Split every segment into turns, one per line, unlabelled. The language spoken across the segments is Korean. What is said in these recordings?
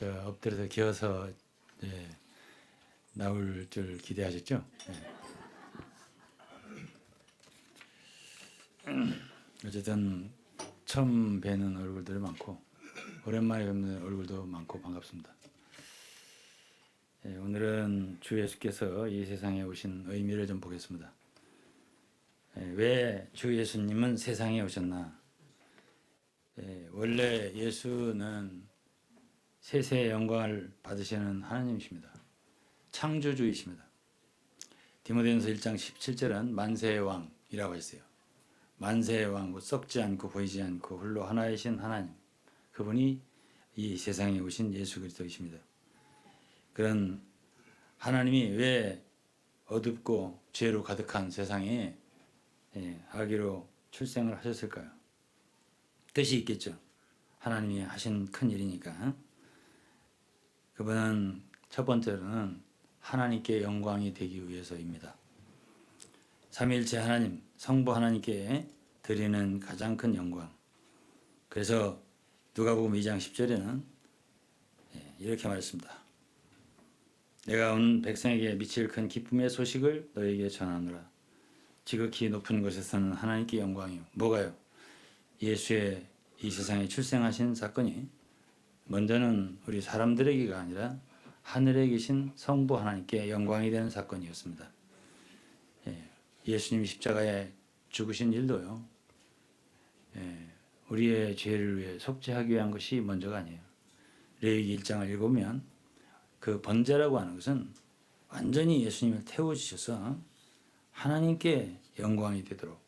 엎드려서 기어서 나올 줄 기대하셨죠? 어쨌든 처음 뵈는 얼굴들이 많고 오랜만에 뵙는 얼굴도 많고 반갑습니다. 오늘은 주 예수께서 이 세상에 오신 의미를 좀 보겠습니다. 왜 주 예수님은 세상에 오셨나? 원래 예수는 세세의 영광을 받으시는 하나님이십니다. 창조주이십니다. 디모데전서 1장 17절은 만세의 왕이라고 했어요. 만세의 왕, 썩지 않고 보이지 않고 홀로 하나이신 하나님, 그분이 이 세상에 오신 예수 그리스도이십니다. 그런 하나님이 왜 어둡고 죄로 가득한 세상에 아기로 출생을 하셨을까요? 뜻이 있겠죠. 하나님이 하신 큰 일이니까. 그분은 첫 번째로는 하나님께 영광이 되기 위해서입니다. 삼위일체 하나님, 성부 하나님께 드리는 가장 큰 영광. 그래서 누가복음 2장 10절에는 이렇게 말했습니다. 내가 온 백성에게 미칠 큰 기쁨의 소식을 너에게 전하노라. 지극히 높은 곳에서는 하나님께 영광이요. 뭐가요? 예수의 이 세상에 출생하신 사건이 먼저는 우리 사람들에게가 아니라 하늘에 계신 성부 하나님께 영광이 되는 사건이었습니다. 예수님이 십자가에 죽으신 일도요. 우리의 죄를 위해 속죄하기 위한 것이 먼저가 아니에요. 레위기 1장을 읽으면 그 번제라고 하는 것은 완전히 예수님을 태워주셔서 하나님께 영광이 되도록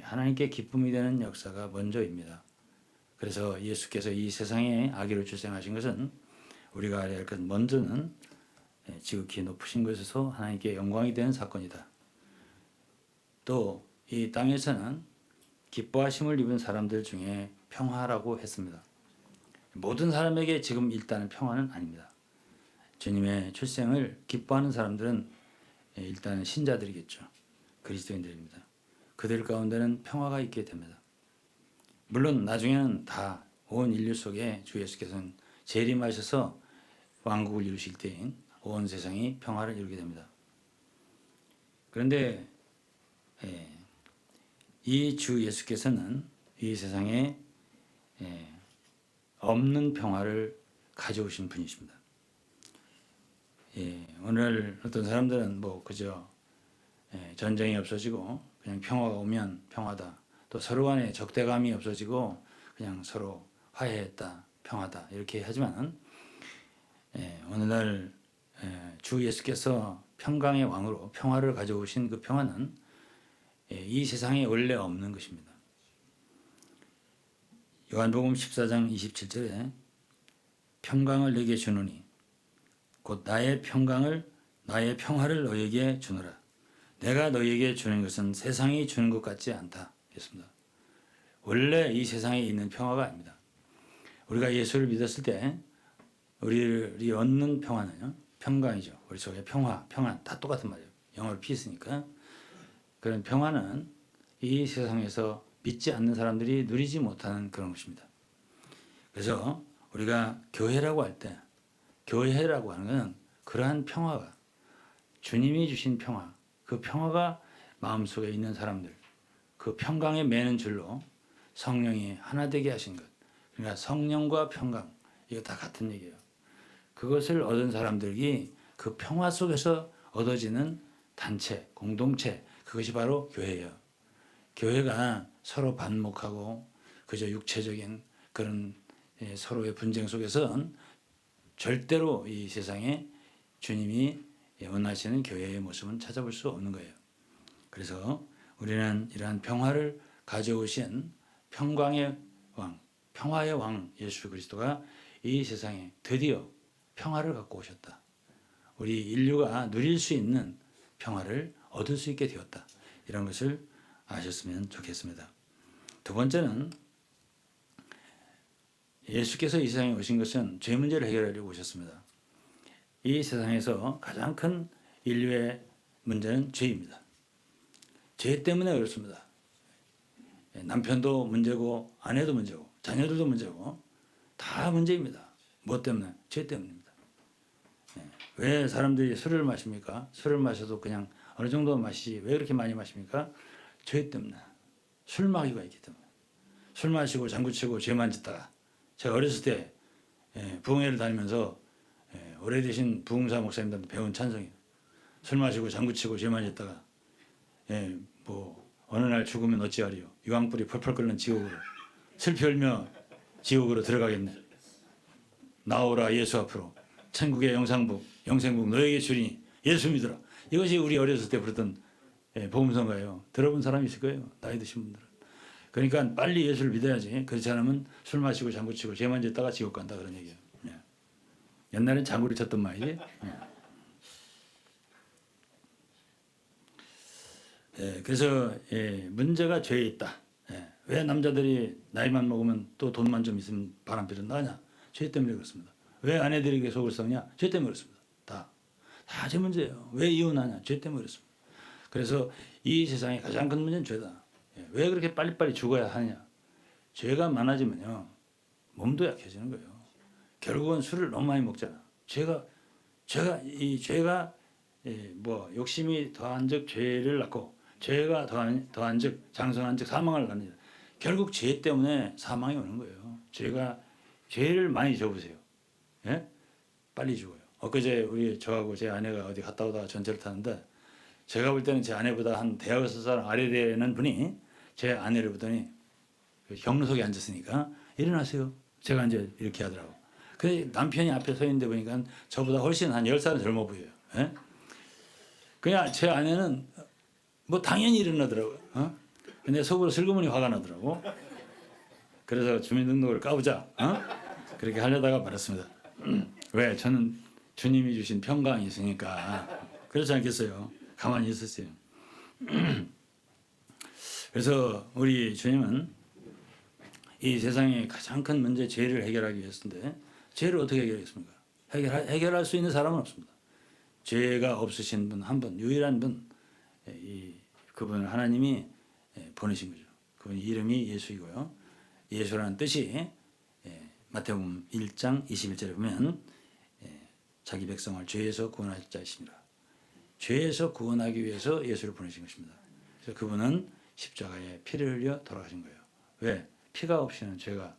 하나님께 기쁨이 되는 역사가 먼저입니다. 그래서 예수께서 이 세상에 아기로 출생하신 것은 우리가 알아야 할 것은 먼저는 지극히 높으신 곳에서 하나님께 영광이 되는 사건이다. 또 이 땅에서는 기뻐하심을 입은 사람들 중에 평화라고 했습니다. 모든 사람에게 지금 일단은 평화는 아닙니다. 주님의 출생을 기뻐하는 사람들은 일단은 신자들이겠죠. 그리스도인들입니다. 그들 가운데는 평화가 있게 됩니다. 물론 나중에는 다 온 인류 속에 주 예수께서는 재림하셔서 왕국을 이루실 때인 온 세상이 평화를 이루게 됩니다. 그런데 이 주 예수께서는 이 세상에 없는 평화를 가져오신 분이십니다. 오늘 어떤 사람들은 그저 전쟁이 없어지고 그냥 평화가 오면 평화다. 또 서로 간에 적대감이 없어지고 그냥 서로 화해했다, 평화다 이렇게 하지만 오늘날 주 예수께서 평강의 왕으로 평화를 가져오신 그 평화는 이 세상에 원래 없는 것입니다. 요한복음 14장 27절에 평강을 너에게 주노니 곧 나의 평강을 나의 평화를 너에게 주노라. 내가 너에게 주는 것은 세상이 주는 것 같지 않다 했습니다. 원래 이 세상에 있는 평화가 아닙니다. 우리가 예수를 믿었을 때 우리를 얻는 평화는요, 평강이죠. 우리 속에 평화, 평안 다 똑같은 말이에요. 영어로 peace니까. 그런 평화는 이 세상에서 믿지 않는 사람들이 누리지 못하는 그런 것입니다. 그래서 우리가 교회라고 할 때, 교회라고 하는 것은 그러한 평화가 주님이 주신 평화, 그 평화가 마음속에 있는 사람들, 그 평강에 매는 줄로 성령이 하나 되게 하신 것. 그러니까 성령과 평강, 이거 다 같은 얘기예요. 그것을 얻은 사람들이 그 평화 속에서 얻어지는 단체, 공동체, 그것이 바로 교회예요. 교회가 서로 반목하고 그저 육체적인 그런 서로의 분쟁 속에서는 절대로 이 세상에 주님이 원하시는 교회의 모습은 찾아볼 수 없는 거예요. 그래서 우리는 이러한 평화를 가져오신 평강의 왕, 평화의 왕 예수 그리스도가 이 세상에 드디어 평화를 갖고 오셨다. 우리 인류가 누릴 수 있는 평화를 얻을 수 있게 되었다. 이런 것을 아셨으면 좋겠습니다. 두 번째는 예수께서 이 세상에 오신 것은 죄 문제를 해결하려고 오셨습니다. 이 세상에서 가장 큰 인류의 문제는 죄입니다. 죄 때문에 그렇습니다. 남편도 문제고 아내도 문제고 자녀들도 문제고 다 문제입니다. 뭐 때문에? 죄 때문입니다. 왜 사람들이 술을 마십니까? 술을 마셔도 그냥 어느 정도 마시지 왜 그렇게 많이 마십니까? 죄 때문에. 술 마귀가 있기 때문에. 술 마시고 장구치고 죄만 짓다가 제가 어렸을 때 부흥회를 다니면서 오래되신 부흥사 목사님들한테 배운 찬송이에요. 술 마시고 장구치고 죄만 짓다가 뭐 어느 날 죽으면 어찌하리요. 유황불이 펄펄 끓는 지옥으로 슬피 울며 지옥으로 들어가겠네. 나오라 예수 앞으로 천국의 영생복 너에게 주리니 예수 믿으라. 이것이 우리 어렸을 때 부르던 복음성가예요. 들어본 사람이 있을 거예요. 나이 드신 분들은. 그러니까 빨리 예수를 믿어야지. 그렇지 않으면 술 마시고 장구치고 죄만 짓다가 지옥 간다 그런 얘기예요. 옛날엔 장구를 쳤던 말이지. 그래서 문제가 죄에 있다. 왜 남자들이 나이만 먹으면 또 돈만 좀 있으면 바람피러 나가냐? 죄 때문에 그렇습니다. 왜 아내들에게 속을 썩냐? 죄 때문에 그렇습니다. 다 죄 문제예요. 왜 이혼하냐? 죄 때문에 그렇습니다. 그래서 이 세상의 가장 큰 문제는 죄다. 왜 그렇게 빨리빨리 죽어야 하느냐? 죄가 많아지면요 몸도 약해지는 거예요. 결국은 술을 너무 많이 먹잖아. 죄가 뭐 욕심이 더한즉 죄를 낳고 죄가 더한즉 장성한즉 사망을 낳느니라. 결국 죄 때문에 사망이 오는 거예요. 죄를 많이 접으세요. 빨리 죽어요. 엊그제 저하고 제 아내가 어디 갔다 오다가 전철을 타는데 제가 볼 때는 제 아내보다 한 대여섯 살 아래 되는 분이 제 아내를 보더니 경로석에 앉았으니까 일어나세요. 제가 이제 이렇게 하더라고. 그 남편이 앞에 서 있는데 보니까 저보다 훨씬 한 10살은 젊어 보여요. 그냥 제 아내는 뭐 당연히 일어나더라고요. 근데 속으로 슬그머니 화가 나더라고. 그래서 주민등록을 까보자. 그렇게 하려다가 말았습니다. 왜? 저는 주님이 주신 평강이 있으니까. 그렇지 않겠어요? 가만히 있었어요. 그래서 우리 주님은 이 세상의 가장 큰 문제 죄를 해결하기 위해서인데 죄를 어떻게 해결하겠습니까? 해결할 수 있는 사람은 없습니다. 죄가 없으신 분 한 분, 유일한 분, 그분을 하나님이 보내신 거죠. 그분 이름이 예수이고요. 예수라는 뜻이 마태복음 1장 21절에 보면 자기 백성을 죄에서 구원할 자이십니다. 죄에서 구원하기 위해서 예수를 보내신 것입니다. 그래서 그분은 십자가에 피를 흘려 돌아가신 거예요. 왜? 피가 없이는 죄가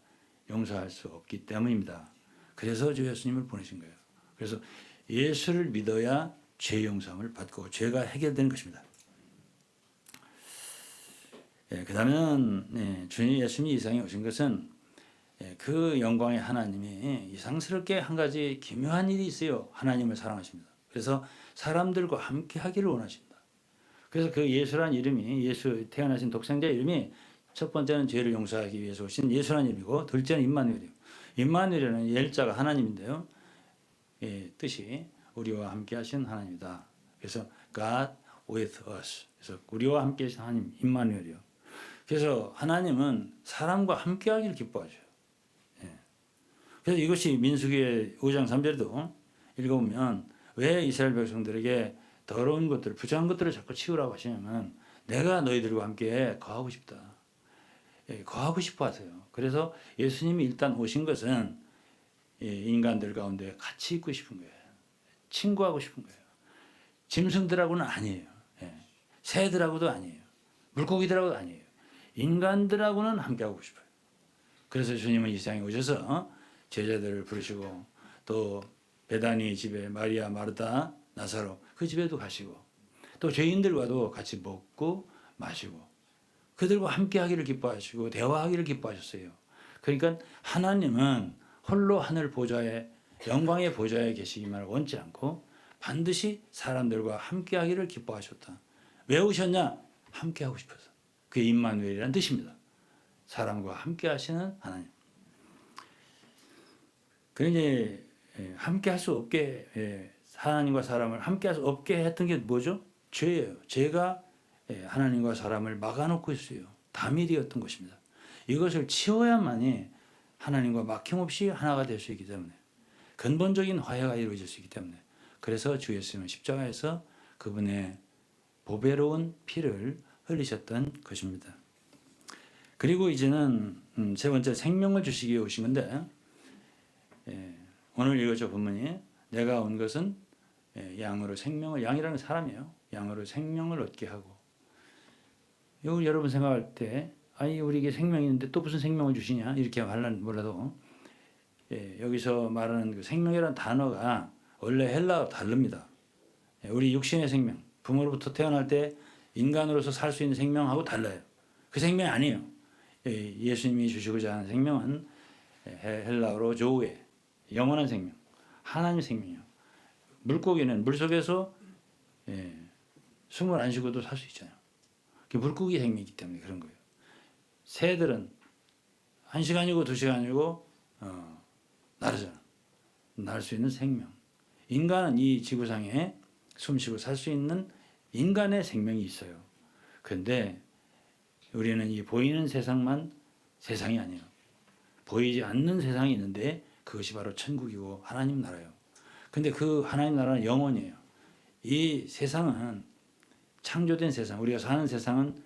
용서할 수 없기 때문입니다. 그래서 주 예수님을 보내신 거예요. 그래서 예수를 믿어야 죄 용서함을 받고 죄가 해결되는 것입니다. 그 다음은 주님 예수님이 이 세상에 오신 것은 그 영광의 하나님이 이상스럽게 한 가지 기묘한 일이 있어요. 하나님을 사랑하십니다. 그래서 사람들과 함께 하기를 원하십니다. 그래서 그 예수란 이름이 예수 태어나신 독생자 이름이 첫 번째는 죄를 용서하기 위해서 오신 예수란 이름이고 둘째는 임마누엘이에요. 임마누엘은 엘자가 하나님인데요. 뜻이 우리와 함께 하신 하나님이다. 그래서 God with us. 그래서 우리와 함께 하신 하나님 임마누엘이요. 그래서 하나님은 사람과 함께 하기를 기뻐하셔요. 그래서 이것이 민수기의 5장 3절도 읽어보면 왜 이스라엘 백성들에게 더러운 것들, 부정한 것들을 자꾸 치우라고 하시냐면 내가 너희들과 함께 거하고 싶다. 거하고 싶어 하세요. 그래서 예수님이 일단 오신 것은 인간들 가운데 같이 있고 싶은 거예요. 친구하고 싶은 거예요. 짐승들하고는 아니에요. 새들하고도 아니에요. 물고기들하고도 아니에요. 인간들하고는 함께하고 싶어요. 그래서 주님은 이 세상에 오셔서 제자들을 부르시고 또 베다니 집에 마리아, 마르다, 나사로 그 집에도 가시고 또 죄인들과도 같이 먹고 마시고 그들과 함께하기를 기뻐하시고 대화하기를 기뻐하셨어요. 그러니까 하나님은 홀로 하늘 보좌에 영광의 보좌에 계시기만을 원치 않고 반드시 사람들과 함께하기를 기뻐하셨다. 왜 오셨냐? 함께하고 싶어서. 그게 임마누엘이라는 뜻입니다. 사람과 함께하시는 하나님. 그러니 함께할 수 없게 하나님과 사람을 함께할 수 없게 했던 게 뭐죠? 죄예요. 죄가 하나님과 사람을 막아놓고 있어요. 다밀이었던 것입니다. 이것을 치워야만이 하나님과 막힘없이 하나가 될 수 있기 때문에 근본적인 화해가 이루어질 수 있기 때문에 그래서 주 예수님은 십자가에서 그분의 보배로운 피를 흘리셨던 것입니다. 그리고 이제는 세 번째 생명을 주시기 위해 오신 건데 오늘 읽었죠 본문이 내가 온 것은 양으로 생명을 양이라는 사람이에요. 양으로 생명을 얻게 하고 이걸 여러분 생각할 때 아니 우리에게 생명이 있는데 또 무슨 생명을 주시냐 이렇게 하려면 몰라도 여기서 말하는 그 생명이라는 단어가 원래 헬라어 다릅니다. 우리 육신의 생명 부모로부터 태어날 때 인간으로서 살 수 있는 생명하고 달라요. 그 생명이 아니에요. 예수님이 주시고자 하는 생명은 헬라어로 조우에 영원한 생명, 하나님의 생명이에요. 물고기는 물속에서 숨을 안 쉬고도 살 수 있잖아요. 그게 물고기 생명이기 때문에 그런 거예요. 새들은 1시간이고 2시간이고 나르잖아. 날 수 있는 생명. 인간은 이 지구상에 숨쉬고 살 수 있는 인간의 생명이 있어요. 그런데 우리는 이 보이는 세상만 세상이 아니에요. 보이지 않는 세상이 있는데 그것이 바로 천국이고 하나님 나라예요. 근데 그 하나님 나라는 영원이에요. 이 세상은 창조된 세상, 우리가 사는 세상은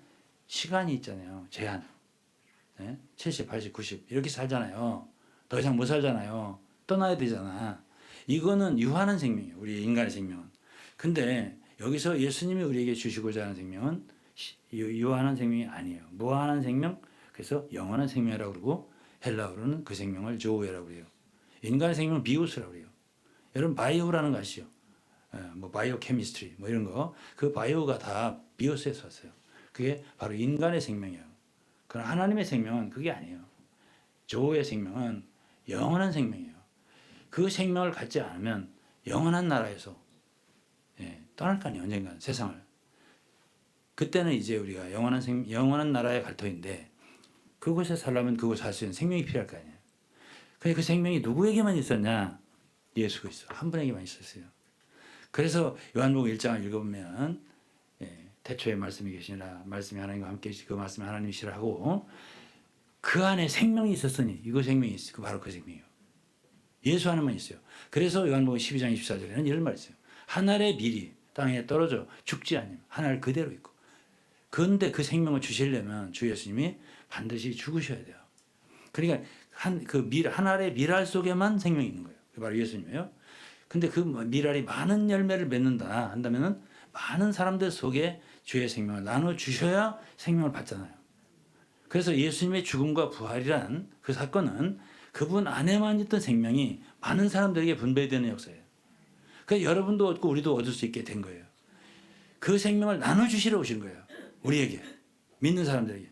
시간이 있잖아요. 제한. 70, 80, 90 이렇게 살잖아요. 더 이상 못 살잖아요. 떠나야 되잖아. 이거는 유한한 생명이에요. 우리 인간의 생명은. 근데 여기서 예수님이 우리에게 주시고자 하는 생명은 유한한 생명이 아니에요. 무한한 생명, 그래서 영원한 생명이라고 그러고 헬라어로는 그 생명을 조우에라고 해요. 인간의 생명은 비우스라고 그래요. 여러분 바이오라는 거 아시죠? 뭐 바이오 케미스트리 뭐 이런 거. 그 바이오가 다 비오스에서 왔어요. 그게 바로 인간의 생명이에요. 그러나 하나님의 생명은 그게 아니에요. 조우의 생명은 영원한 생명이에요. 그 생명을 갖지 않으면 영원한 나라에서 떠날 거 아니에요. 언젠간 세상을. 그때는 이제 우리가 영원한 나라에 갈 터인데 그곳에 살려면 그곳에 살 수 있는 생명이 필요할 거 아니에요. 근데 그 생명이 누구에게만 있었냐? 예수 그리스도 한 분에게만 있었어요. 그래서 요한복음 1장을 읽어보면 태초에 말씀이 계시니라 말씀이 하나님과 함께 계시고 그 말씀이 하나님이시라 하고 그 안에 생명이 있었으니 이거 생명이 있어. 바로 그 생명이에요. 예수 안에만 있어요. 그래서 요한복음 12장 24절에는 이런 말이 있어요. 하늘의 밀이 땅에 떨어져 죽지 않으면 하늘 그대로 있고 그런데 그 생명을 주시려면 주 예수님이 반드시 죽으셔야 돼요. 그러니까 하늘의 밀알 속에만 생명이 있는 거예요. 그게 바로 예수님이에요. 근데 그 밀알이 많은 열매를 맺는다 한다면은 많은 사람들 속에 주의 생명을 나눠 주셔야 생명을 받잖아요. 그래서 예수님의 죽음과 부활이란 그 사건은 그분 안에만 있던 생명이 많은 사람들에게 분배되는 역사예요. 그래서 여러분도 얻고 우리도 얻을 수 있게 된 거예요. 그 생명을 나눠 주시러 오신 거예요. 우리에게 믿는 사람들에게.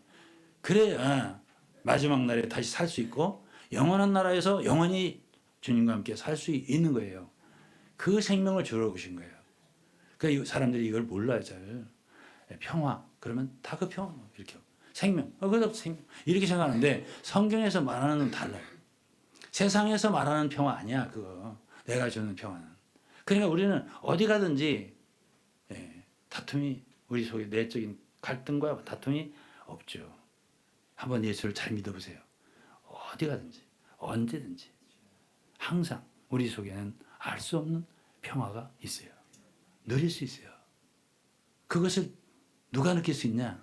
그래야 마지막 날에 다시 살 수 있고 영원한 나라에서 영원히 주님과 함께 살 수 있는 거예요. 그 생명을 주러 오신 거예요. 그러니까 사람들이 이걸 몰라요. 잘. 평화 그러면 다 그 평화 이렇게 생명 그것도 생명 이렇게 생각하는데 성경에서 말하는 건 달라요. 세상에서 말하는 평화 아니야. 그거 내가 주는 평화는. 그러니까 우리는 어디 가든지 다툼이 우리 속에 내적인 갈등과 다툼이 없죠. 한번 예수를 잘 믿어보세요. 어디 가든지 언제든지 항상 우리 속에는 알 수 없는 평화가 있어요. 누릴 수 있어요. 그것을 누가 느낄 수 있냐?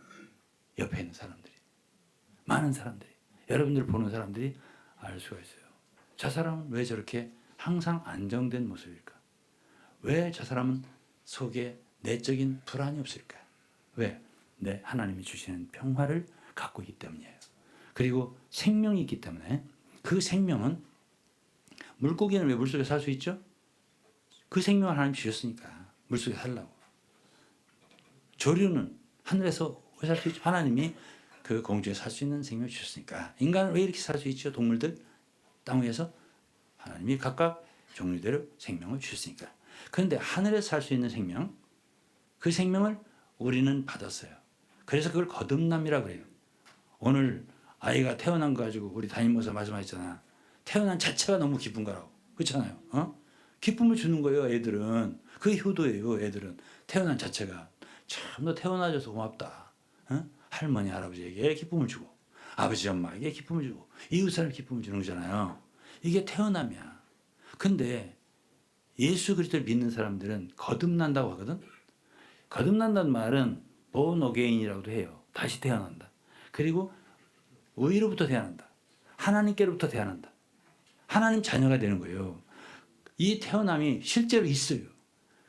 옆에 있는 사람들이. 많은 사람들이. 여러분들 보는 사람들이 알 수가 있어요. 저 사람은 왜 저렇게 항상 안정된 모습일까? 왜 저 사람은 속에 내적인 불안이 없을까? 왜? 하나님이 주시는 평화를 갖고 있기 때문이에요. 그리고 생명이 있기 때문에 그 생명은 물고기는 왜 물속에 살 수 있죠? 그 생명을 하나님 주셨으니까 물속에 살라고. 조류는 하늘에서 왜 살 수 있죠? 하나님이 그 공중에 살 수 있는 생명을 주셨으니까. 인간은 왜 이렇게 살 수 있죠? 동물들 땅 위에서 하나님이 각각 종류대로 생명을 주셨으니까. 그런데 하늘에서 살 수 있는 생명, 그 생명을 우리는 받았어요. 그래서 그걸 거듭남이라고 그래요. 오늘 아이가 태어난 거 가지고 우리 담임목사 말씀하셨잖아. 태어난 자체가 너무 기쁜 거라고. 그렇잖아요. 기쁨을 주는 거예요. 애들은. 그게 효도예요. 애들은. 태어난 자체가. 참 너 태어나줘서 고맙다. 할머니 할아버지에게 기쁨을 주고 아버지 엄마에게 기쁨을 주고 이웃사람에게 기쁨을 주는 거잖아요. 이게 태어남이야. 근데 예수 그리스도를 믿는 사람들은 거듭난다고 하거든. 거듭난다는 말은 born again이라고도 해요. 다시 태어난다. 그리고 위로부터 태어난다. 하나님께로부터 태어난다. 하나님 자녀가 되는 거예요. 이 태어남이 실제로 있어요.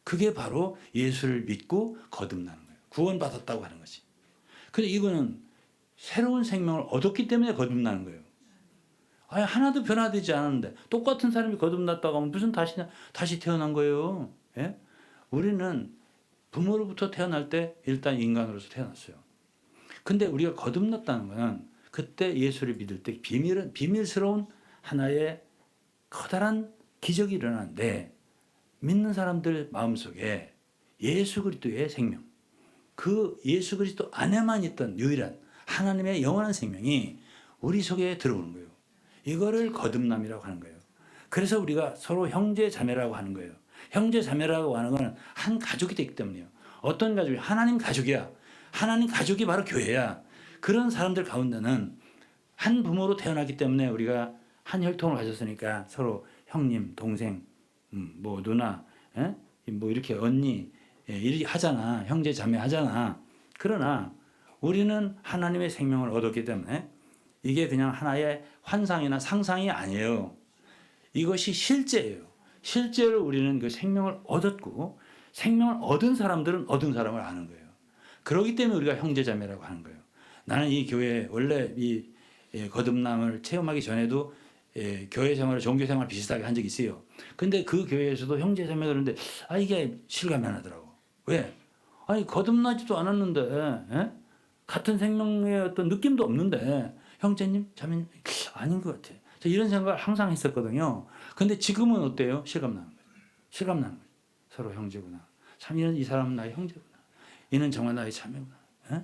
그게 바로 예수를 믿고 거듭나는 거예요. 구원받았다고 하는 것이. 근데 이거는 새로운 생명을 얻었기 때문에 거듭나는 거예요. 아니, 하나도 변화되지 않았는데 똑같은 사람이 거듭났다고 하면 무슨 다시 태어난 거예요. 예? 우리는 부모로부터 태어날 때 일단 인간으로서 태어났어요. 근데 우리가 거듭났다는 것은 그때 예수를 믿을 때 비밀스러운 하나의 커다란 기적이 일어나는데 믿는 사람들 마음속에 예수 그리스도의 생명, 그 예수 그리스도 안에만 있던 유일한 하나님의 영원한 생명이 우리 속에 들어오는 거예요. 이거를 거듭남이라고 하는 거예요. 그래서 우리가 서로 형제 자매라고 하는 거예요. 형제 자매라고 하는 것은 한 가족이 되기 때문이에요. 어떤 가족이? 하나님 가족이야. 하나님 가족이 바로 교회야. 그런 사람들 가운데는 한 부모로 태어났기 때문에 우리가 한 혈통을 가졌으니까 서로 형님, 동생, 뭐 누나, 예? 뭐 이렇게 언니, 예, 이렇게 하잖아. 형제 자매 하잖아. 그러나 우리는 하나님의 생명을 얻었기 때문에 이게 그냥 하나의 환상이나 상상이 아니에요. 이것이 실제예요. 실제로 우리는 그 생명을 얻었고 생명을 얻은 사람들은 얻은 사람을 아는 거예요. 그렇기 때문에 우리가 형제자매라고 하는 거예요. 나는 이 교회 원래 이 거듭남을 체험하기 전에도 교회 생활을 종교 생활 비슷하게 한 적이 있어요. 근데 그 교회에서도 형제자매 그러는데 이게 실감이 안 나더라고. 왜? 아니 거듭나지도 않았는데 에? 같은 생명의 어떤 느낌도 없는데 형제님, 자매님 아닌 것 같아. 이런 생각을 항상 했었거든요. 근데 지금은 어때요? 실감나는 거예요. 실감나는 거예요. 서로 형제구나. 참 이 사람은 나의 형제구나. 이는 정말 나의 자매구나. 에?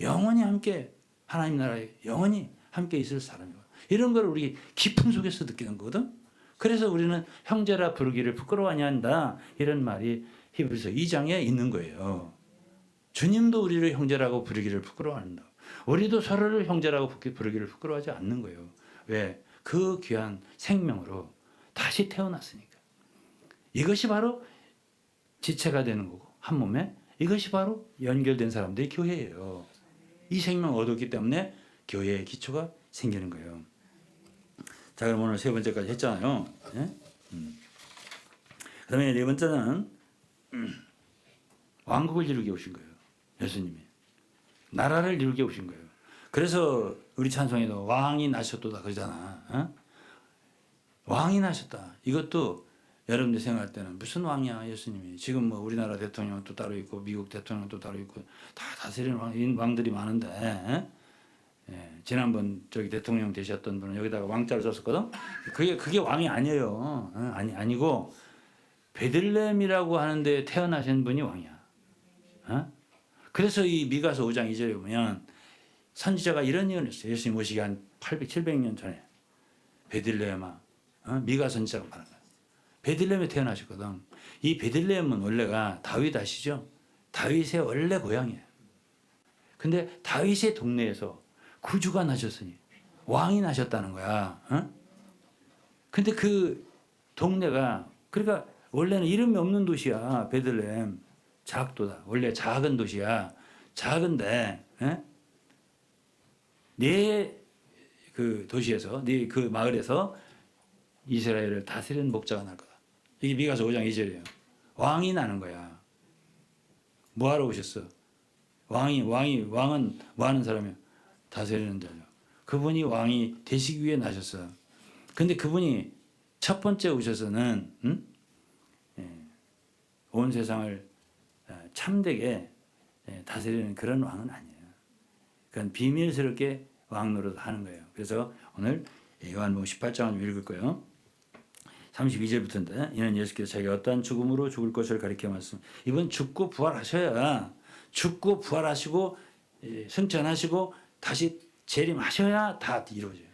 영원히 함께 하나님 나라에 영원히 함께 있을 사람이고 이런 걸 우리 깊은 속에서 느끼는 거거든. 그래서 우리는 형제라 부르기를 부끄러워하냐 한다. 이런 말이 히브리서 2장에 있는 거예요. 주님도 우리를 형제라고 부르기를 부끄러워한다. 우리도 서로를 형제라고 부르기를 부끄러워하지 않는 거예요. 왜? 그 귀한 생명으로 다시 태어났으니까. 이것이 바로 지체가 되는 거고 한 몸에 이것이 바로 연결된 사람들이 교회예요. 이 생명을 얻었기 때문에 교회의 기초가 생기는 거예요. 자, 그럼 오늘 세 번째까지 했잖아요. 네? 그 다음에 네 번째는 왕국을 이루게 오신 거예요. 예수님이. 나라를 이루게 오신 거예요. 그래서 우리 찬송에도 왕이 나셨도다 그러잖아. 어? 왕이 나셨다. 이것도 여러분들 생각할 때는 무슨 왕이야 예수님이. 지금 뭐 우리나라 대통령도 따로 있고 미국 대통령도 따로 있고 다 다스리는 왕들이 많은데 지난번 저기 대통령 되셨던 분은 여기다가 왕자를 썼었거든. 그게 왕이 아니에요. 아니고 베들레헴이라고 하는데 태어나신 분이 왕이야. 그래서 이 미가서 5장 2절에 보면 선지자가 이런 예언을 했어요. 예수님 오시기 한 800, 700년 전에 베들레헴아, 미가 선지자가 말한 거야. 베들레헴에 태어나셨거든. 이 베들레헴은 원래가 다윗 아시죠? 다윗의 원래 고향이에요. 근데 다윗의 동네에서 구주가 나셨으니 왕이 나셨다는 거야. 근데 그 동네가 그러니까 원래는 이름이 없는 도시야. 베들레헴. 작도다. 원래 작은 도시야. 작은데 네 그 도시에서 네 그 마을에서 이스라엘을 다스리는 목자가 날 거다. 이게 미가서 5장 2절이에요. 왕이 나는 거야. 뭐 하러 오셨어? 왕은 뭐 하는 사람이야? 다스리는 자죠. 그분이 왕이 되시기 위해 나셨어. 근데 그분이 첫 번째 오셔서는 온 세상을 참되게 다스리는 그런 왕은 아니에요. 그건 비밀스럽게 왕 노릇 하는 거예요. 그래서 오늘 요한복음 18장을 읽을 거예요. 32절부터인데 이는 예수께서 자기가 어떠한 죽음으로 죽을 것을 가리켜 말씀. 이번 죽고 부활하셔야 죽고 부활하시고 승천하시고 다시 재림하셔야 다 이루어져요.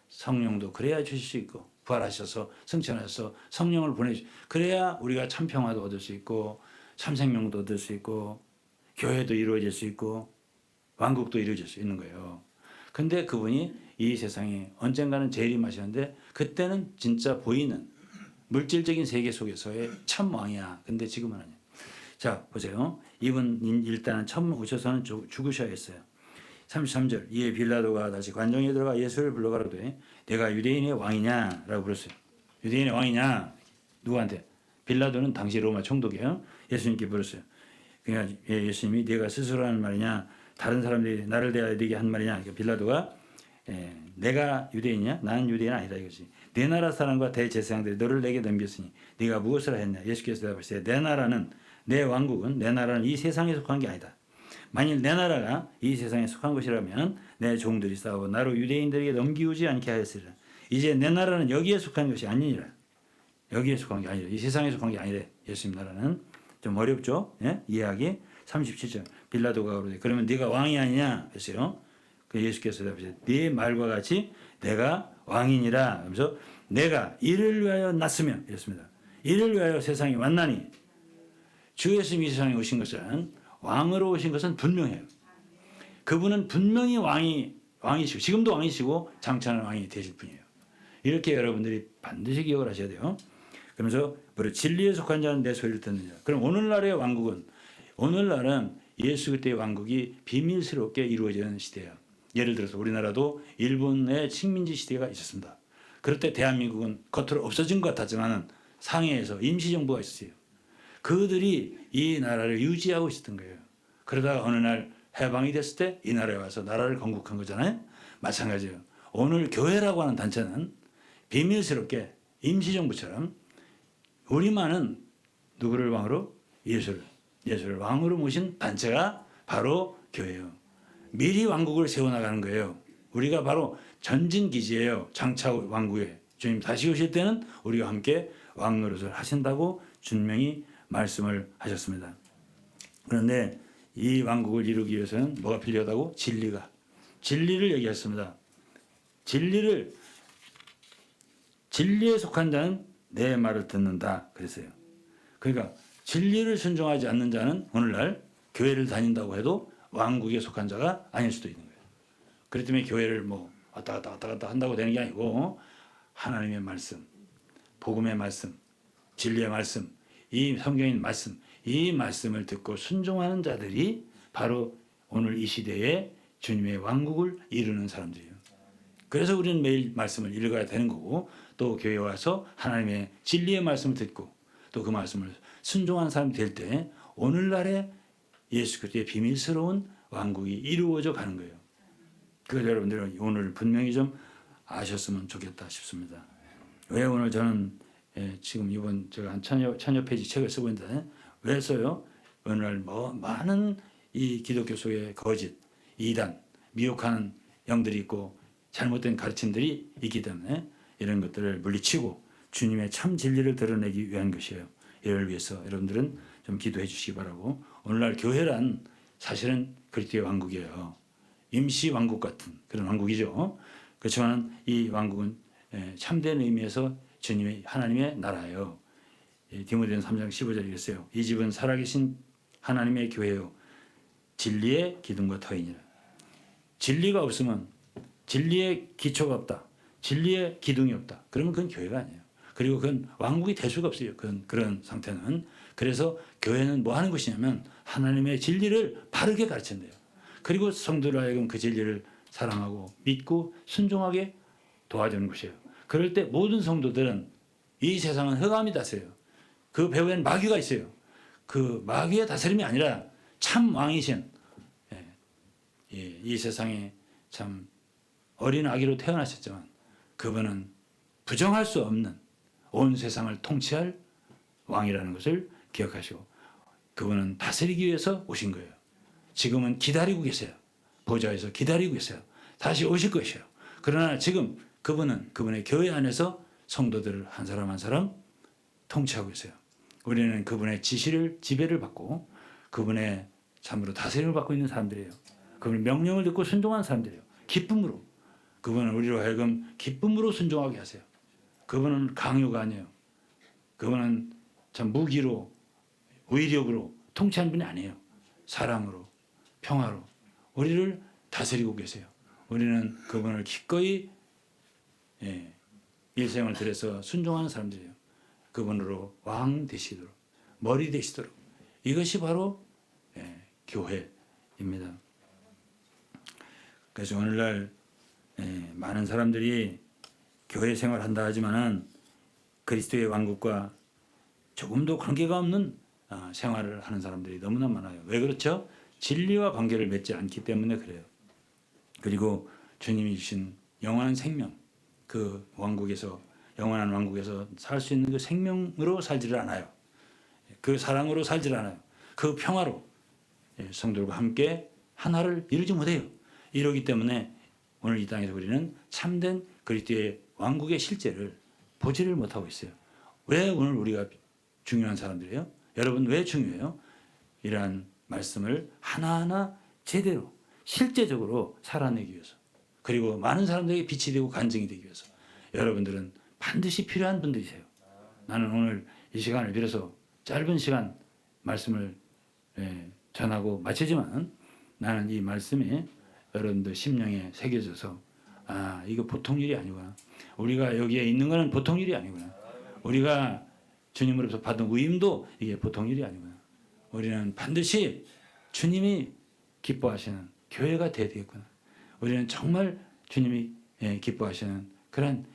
성령도 그래야 주실 수 있고 부활하셔서 승천하셔서 성령을 보내주. 그래야 우리가 참 평화도 얻을 수 있고 참 생명도 얻을 수 있고 교회도 이루어질 수 있고 왕국도 이루어질 수 있는 거예요. 근데 그분이 이 세상에 언젠가는 재림하시는데 그때는 진짜 보이는 물질적인 세계 속에서의 참 왕이야. 근데 지금은 아니야. 자, 보세요. 이분 일단은 처음 오셔서는 죽으셔야 했어요. 33절. 이에 빌라도가 다시 관정에 들어가 예수를 불러가라되 내가 유대인의 왕이냐라고 불렀어요. 유대인의 왕이냐? 누구한테? 빌라도는 당시 로마 총독이에요. 예수님께 물었어요. 그러니까 예수님이 네가 스스로 하는 말이냐, 다른 사람들이 나를 대하여 네게 한 말이냐. 그러니까 빌라도가 내가 유대인이냐? 나는 유대인 아니다 이거지. 내 나라 사람과 대제사장들이 너를 내게 넘겼으니 네가 무엇을 했냐? 예수께서 대답하시되 내 나라는 내 왕국은 내 나라는 이 세상에 속한 게 아니다. 만일 내 나라가 이 세상에 속한 것이라면 내 종들이 싸워 나로 유대인들에게 넘기우지 않게 하였으리라. 이제 내 나라는 여기에 속한 것이 아니니라. 여기에 속한 게 아니라 이 세상에 속한 게 아니래. 예수님 나라는 좀 어렵죠. 예? 이해하기. 37절 빌라도가 그러되 그러면 네가 왕이 아니냐 했어요. 그 예수께서 대답하시되 네 말과 같이 내가 왕이니라. 그러면서 내가 이를 위하여 났으면 이랬습니다. 이를 위하여 세상에 왔나니 주 예수님이 이 세상에 오신 것은 왕으로 오신 것은 분명해요. 그분은 분명히 왕이시고 지금도 왕이시고 장차는 왕이 되실 분이에요. 이렇게 여러분들이 반드시 기억을 하셔야 돼요. 그러면서 바로 진리에 속한 자는 내 소리를 듣느냐. 그럼 오늘날의 왕국은 오늘날은 예수 그리스도의 왕국이 비밀스럽게 이루어지는 시대예요. 예를 들어서 우리나라도 일본의 식민지 시대가 있었습니다. 그럴 때 대한민국은 겉으로 없어진 것 같았지만 상해에서 임시정부가 있었어요. 그들이 이 나라를 유지하고 있었던 거예요. 그러다가 어느 날 해방이 됐을 때 이 나라에 와서 나라를 건국한 거잖아요. 마찬가지예요. 오늘 교회라고 하는 단체는 비밀스럽게 임시정부처럼 우리만은 누구를 왕으로? 예수를 왕으로 모신 단체가 바로 교회예요. 미리 왕국을 세워나가는 거예요. 우리가 바로 전진기지예요. 장차 왕국에. 주님 다시 오실 때는 우리와 함께 왕 노릇을 하신다고 분명히 말씀을 하셨습니다. 그런데 이 왕국을 이루기 위해서는 뭐가 필요하다고? 진리를 얘기했습니다. 진리에 속한 자는 내 말을 듣는다 그랬어요. 그러니까 진리를 순종하지 않는 자는 오늘날 교회를 다닌다고 해도 왕국에 속한 자가 아닐 수도 있는 거예요. 그렇기 때문에 교회를 뭐 왔다 갔다 한다고 되는 게 아니고 하나님의 말씀, 복음의 말씀, 진리의 말씀, 이 성경인 말씀, 이 말씀을 듣고 순종하는 자들이 바로 오늘 이 시대에 주님의 왕국을 이루는 사람들이에요. 그래서 우리는 매일 말씀을 읽어야 되는 거고 또 교회에 와서 하나님의 진리의 말씀을 듣고 또 그 말씀을 순종하는 사람이 될 때 오늘날의 예수 그리스도의 비밀스러운 왕국이 이루어져 가는 거예요. 그걸 여러분들은 오늘 분명히 좀 아셨으면 좋겠다 싶습니다. 왜 오늘 저는 지금 이번 제가 한 천여 페이지 책을 쓰고 있는데 왜 써요? 오늘날 많은 이 기독교 속의 거짓, 이단, 미혹하는 영들이 있고 잘못된 가르침들이 있기 때문에 이런 것들을 물리치고 주님의 참 진리를 드러내기 위한 것이에요. 이를 위해서 여러분들은 좀 기도해 주시기 바라고. 오늘날 교회란 사실은 그리스도의 왕국이에요. 임시 왕국 같은 그런 왕국이죠. 그렇지만 이 왕국은 참된 의미에서 주님의 하나님의 나라예요. 디모데전 3장 15절에 이랬어요. 이 집은 살아계신 하나님의 교회요 진리의 기둥과 터이니라. 진리가 없으면 진리의 기초가 없다. 진리의 기둥이 없다. 그러면 그건 교회가 아니에요. 그리고 그건 왕국이 될 수가 없어요. 그런 상태는. 그래서 교회는 뭐 하는 것이냐면 하나님의 진리를 바르게 가르친대요. 그리고 성도를 하여금 그 진리를 사랑하고 믿고 순종하게 도와주는 것이에요. 그럴 때 모든 성도들은 이 세상은 흑암이 다스려요. 그 배후에는 마귀가 있어요. 그 마귀의 다스림이 아니라 참 왕이신 이 세상에 참 어린 아기로 태어나셨지만 그분은 부정할 수 없는 온 세상을 통치할 왕이라는 것을 기억하시고 그분은 다스리기 위해서 오신 거예요. 지금은 기다리고 계세요. 보좌에서 기다리고 계세요. 다시 오실 것이에요. 그러나 지금 그분은 그분의 교회 안에서 성도들을 한 사람 한 사람 통치하고 있어요. 우리는 그분의 지배를 받고 그분의 참으로 다스림을 받고 있는 사람들이에요. 그분의 명령을 듣고 순종하는 사람들이에요. 기쁨으로. 그분은 우리로 하여금 기쁨으로 순종하게 하세요. 그분은 강요가 아니에요. 그분은 참 무기로 의력으로 통치하는 분이 아니에요. 사랑으로 평화로 우리를 다스리고 계세요. 우리는 그분을 기꺼이 일생을 들여서 순종하는 사람들이에요. 그분으로 왕 되시도록 머리 되시도록 이것이 바로 교회입니다. 그래서 오늘날 많은 사람들이 교회 생활한다 하지만은 그리스도의 왕국과 조금도 관계가 없는 생활을 하는 사람들이 너무나 많아요. 왜 그렇죠? 진리와 관계를 맺지 않기 때문에 그래요. 그리고 주님이 주신 영원한 생명, 그 왕국에서 영원한 왕국에서 살 수 있는 그 생명으로 살지를 않아요. 그 사랑으로 살지를 않아요. 그 평화로 성도들과 함께 하나를 이루지 못해요. 이러기 때문에 오늘 이 땅에서 우리는 참된 그리스도의 왕국의 실제를 보지를 못하고 있어요. 왜 오늘 우리가 중요한 사람들이에요? 여러분 왜 중요해요? 이러한 말씀을 하나하나 제대로 실제적으로 살아내기 위해서, 그리고 많은 사람들에게 빛이 되고 간증이 되기 위해서 여러분들은 반드시 필요한 분들이세요. 나는 오늘 이 시간을 빌어서 짧은 시간 말씀을 전하고 마치지만, 나는 이 말씀이 여러분들 심령에 새겨져서 이거 보통 일이 아니구나. 우리가 여기에 있는 것은 보통 일이 아니구나. 우리가 주님으로부터 받은 위임도 이게 보통 일이 아니구나. 우리는 반드시 주님이 기뻐하시는 교회가 되어야 되겠구나. 우리는 정말 주님이 기뻐하시는 그런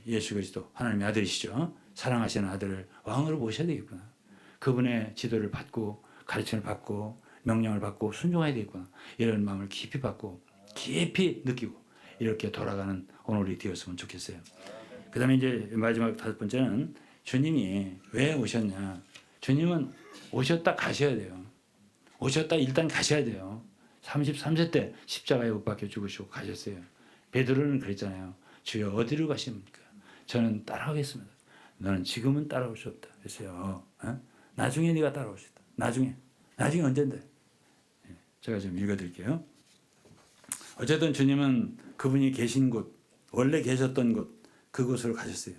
예수 그리스도 하나님의 아들이시죠. 사랑하시는 아들을 왕으로 모셔야 되겠구나. 그분의 지도를 받고 가르침을 받고 명령을 받고 순종해야 되겠구나. 이런 마음을 깊이 받고 깊이 느끼고 이렇게 돌아가는 오늘이 되었으면 좋겠어요. 그 다음에 이제 마지막 5번째는 주님이 왜 오셨냐. 주님은 오셨다 가셔야 돼요. 오셨다 일단 가셔야 돼요. 33세 때 십자가에 못 박혀 죽으시고 가셨어요. 베드로는 그랬잖아요. 주여 어디로 가십니까? 저는 따라오겠습니다. 너는 지금은 따라올 수 없다. 그랬어요. 나중에 네가 따라올 수 있다. 나중에 언젠데? 제가 좀 읽어드릴게요. 어쨌든 주님은 그분이 계신 곳, 원래 계셨던 곳, 그곳으로 가셨어요.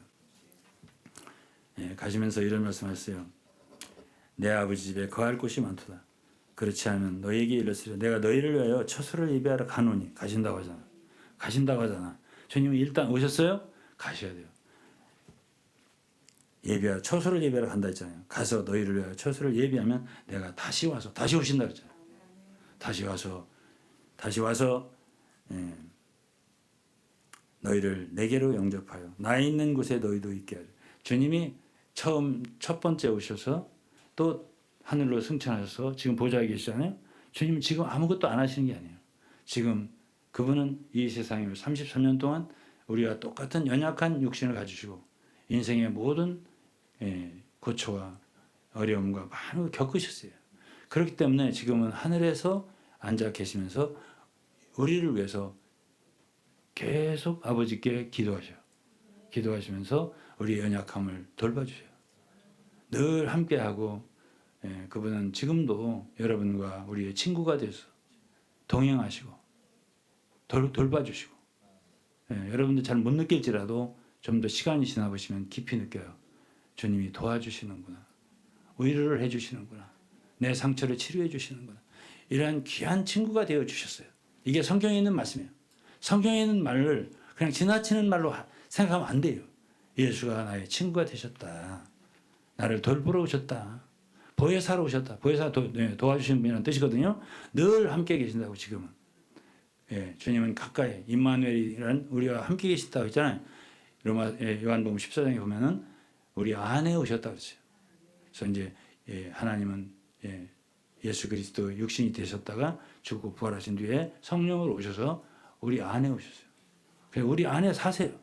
가시면서 이런 말씀하셨어요. 내 아버지 집에 거할 곳이 많도다. 그렇지 않으면 너희에게 이르시리라. 내가 너희를 위하여 처소를 예비하러 가노니. 가신다고 하잖아. 주님이 일단 오셨어요? 가셔야 돼요. 처소를 예비하러 간다 했잖아요. 가서 너희를 위하여 처소를 예비하면 내가 다시 오신다 그랬잖아요. 다시 와서 너희를 내게로 영접하여 나 있는 곳에 너희도 있게 하리. 주님이 첫 번째 오셔서 또 하늘로 승천하셔서 지금 보좌에 계시잖아요. 주님은 지금 아무것도 안 하시는 게 아니에요. 지금 그분은 이 세상에 33년 동안 우리와 똑같은 연약한 육신을 가지시고 인생의 모든 고초와 어려움과 많은 걸 겪으셨어요. 그렇기 때문에 지금은 하늘에서 앉아 계시면서 우리를 위해서 계속 아버지께 기도하시면서 우리의 연약함을 돌봐주셔요. 늘 함께하고 그분은 지금도 여러분과 우리의 친구가 되어서 동행하시고 돌봐주시고 여러분들 잘 못 느낄지라도 좀 더 시간이 지나 보시면 깊이 느껴요. 주님이 도와주시는구나. 위로를 해주시는구나. 내 상처를 치료해 주시는구나. 이러한 귀한 친구가 되어 주셨어요. 이게 성경에 있는 말씀이에요. 성경에 있는 말을 그냥 지나치는 말로 생각하면 안 돼요. 예수가 나의 친구가 되셨다. 나를 돌보러 오셨다. 보혜사로 오셨다. 보혜사 도와주시는 분이라는 뜻이거든요. 늘 함께 계신다고 지금은. 주님은 가까이 임마누엘이라는 우리와 함께 계시다고 했잖아요. 요한복음 14장에 보면은 우리 안에 오셨다 그랬어요. 그래서 이제 하나님은 예수 그리스도 육신이 되셨다가 죽고 부활하신 뒤에 성령으로 오셔서 우리 안에 오셨어요. 그래서 우리 안에 사세요.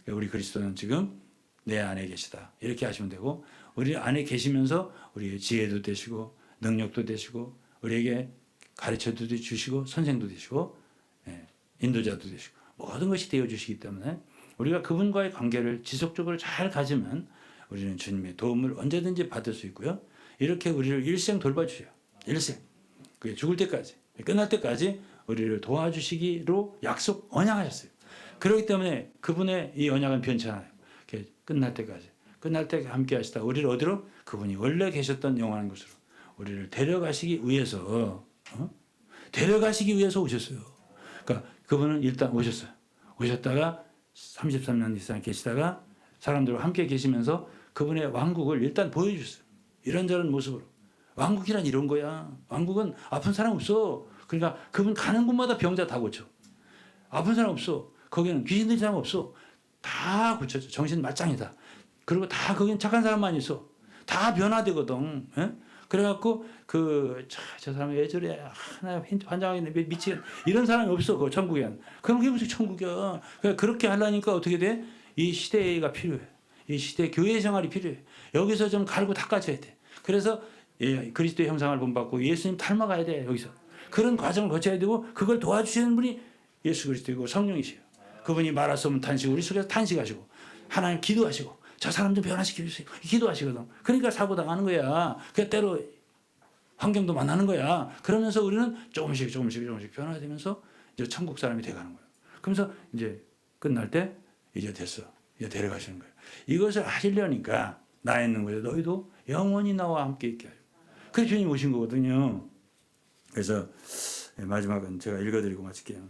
우리 그리스도는 지금 내 안에 계시다. 이렇게 하시면 되고, 우리 안에 계시면서 우리의 지혜도 되시고 능력도 되시고 우리에게 가르쳐도 주시고 선생도 되시고 인도자도 되시고 모든 것이 되어주시기 때문에 우리가 그분과의 관계를 지속적으로 잘 가지면 우리는 주님의 도움을 언제든지 받을 수 있고요. 이렇게 우리를 일생 돌봐주셔요. 일생. 그게 죽을 때까지, 끝날 때까지 우리를 도와주시기로 언약하셨어요. 그렇기 때문에 그분의 이 언약은 변치 않아요. 끝날 때까지. 끝날 때 함께 하시다. 우리를 어디로? 그분이 원래 계셨던 영원한 곳으로 우리를 데려가시기 위해서 오셨어요. 그러니까 그분은 일단 오셨어요. 오셨다가 33년 이상 계시다가 사람들과 함께 계시면서 그분의 왕국을 일단 보여주셨어요. 이런저런 모습으로. 왕국이란 이런 거야. 왕국은 아픈 사람 없어. 그러니까 그분 가는 곳마다 병자 다 고쳐. 아픈 사람 없어. 거기는 귀신 들린 사람 없어. 다 고쳐져. 정신 말짱이다. 그리고 다 거기는 착한 사람만 있어. 다 다 변화되거든. 예? 그래갖고 저 사람 왜 저래? 나 환장하겠네. 미치겠네. 이런 사람이 없어. 그 천국엔. 그럼 그게 무슨 천국이야? 그렇게 하려니까 어떻게 돼? 이 시대가 필요해. 이 시대 교회 생활이 필요해. 여기서 좀 갈고 닦아줘야 돼. 그래서 그리스도의 형상을 본받고 예수님 닮아가야 돼. 여기서 그런 과정을 거쳐야 되고 그걸 도와주시는 분이 예수 그리스도이고 성령이세요. 그분이 말하시면 탄식, 우리 속에서 탄식하시고 하나님 기도하시고 저 사람 좀 변화시켜 주세요. 기도하시거든. 그러니까 사고 당하는 거야. 그 때로 환경도 만나는 거야. 그러면서 우리는 조금씩 변화되면서 이제 천국 사람이 돼가는 거예요. 그러면서 이제 끝날 때 이제 됐어. 이제 데려가시는 거예요. 이것을 하시려니까 나 있는 거예요. 너희도 영원히 나와 함께 있게 하려. 그래서 주님 오신 거거든요. 그래서 마지막은 제가 읽어드리고 마칠게요.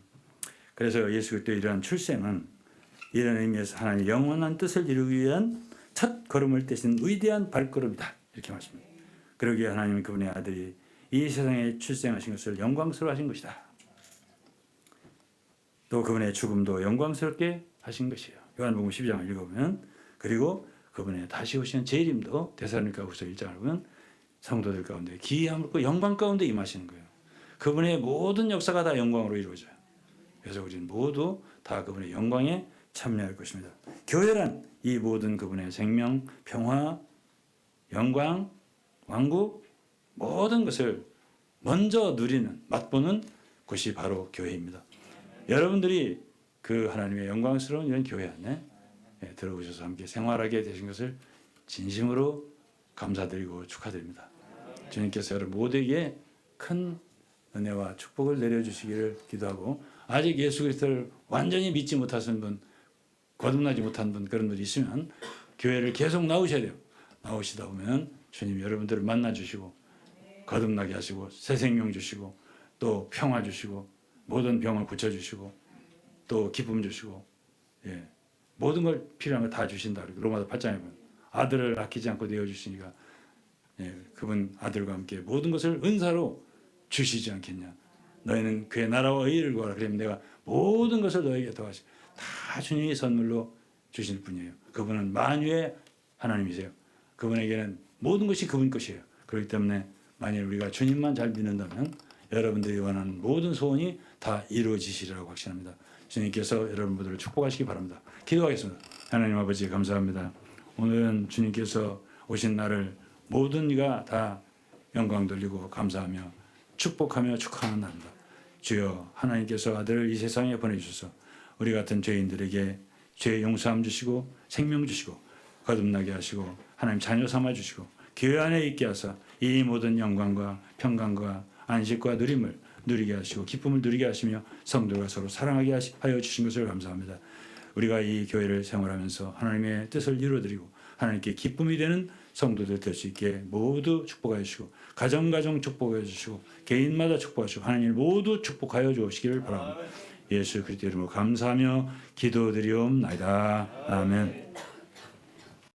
그래서 예수 그리스도의 이러한 출생은 이런 의미에서 하나님의 영원한 뜻을 이루기 위한 첫 걸음을 떼신 위대한 발걸음이다. 이렇게 말씀합니다. 그러기에 하나님은 그분의 아들이 이 세상에 출생하신 것을 영광스러워하신 것이다. 또 그분의 죽음도 영광스럽게 하신 것이에요. 요한복음 12장을 읽어보면 그리고 그분의 다시 오시는 재림도 데살로니가후서 1장을 보면 성도들 가운데 기이함과 영광 가운데 임하시는 거예요. 그분의 모든 역사가 다 영광으로 이루어져요. 그래서 우리는 모두 다 그분의 영광에 참여할 것입니다. 교회란 이 모든 그분의 생명, 평화, 영광, 왕국 모든 것을 먼저 누리는 맛보는 곳이 바로 교회입니다. 여러분들이 그 하나님의 영광스러운 이런 교회 안에 들어오셔서 함께 생활하게 되신 것을 진심으로 감사드리고 축하드립니다. 주님께서 여러분 모두에게 큰 은혜와 축복을 내려주시기를 기도하고 아직 예수 그리스도를 완전히 믿지 못하신 분, 거듭나지 못한 분 그런 분이 있으면 교회를 계속 나오셔야 돼요. 나오시다 보면 주님 여러분들을 만나주시고 거듭나게 하시고 새 생명 주시고 또 평화 주시고 모든 병을 고쳐주시고 또 기쁨 주시고 모든 걸 필요한 걸 다 주신다. 로마서 8장에 보면 아들을 아끼지 않고 내어주시니까 그분 아들과 함께 모든 것을 은사로 주시지 않겠냐. 너희는 그의 나라와 의를 구하라. 그러면 내가 모든 것을 너에게 더하시. 다 주님이 선물로 주실 분이에요. 그분은 만유의 하나님이세요. 그분에게는 모든 것이 그분 것이에요. 그렇기 때문에 만일 우리가 주님만 잘 믿는다면 여러분들이 원하는 모든 소원이 다 이루어지시리라고 확신합니다. 주님께서 여러분 모두를 축복하시기 바랍니다. 기도하겠습니다. 하나님 아버지 감사합니다. 오늘은 주님께서 오신 날을 모든 이가 다 영광 돌리고 감사하며 축복하며 축하하는 날입니다. 주여 하나님께서 아들을 이 세상에 보내주셔서 우리 같은 죄인들에게 죄 용서함 주시고 생명 주시고 거듭나게 하시고 하나님 자녀 삼아 주시고 교회 안에 있게 하사 이 모든 영광과 평강과 안식과 누림을 누리게 하시고 기쁨을 누리게 하시며 성도가 서로 사랑하게 하여 주신 것을 감사합니다. 우리가 이 교회를 생활하면서 하나님의 뜻을 이루어드리고 하나님께 기쁨이 되는 성도들 될 수 있게 모두 축복하여 주시고 가정 축복하여 주시고 개인마다 축복하시고 하나님 모두 축복하여 주시기를 바랍니다. 예수 그리스도 이름으로 감사하며 기도드리옵나이다. 아멘.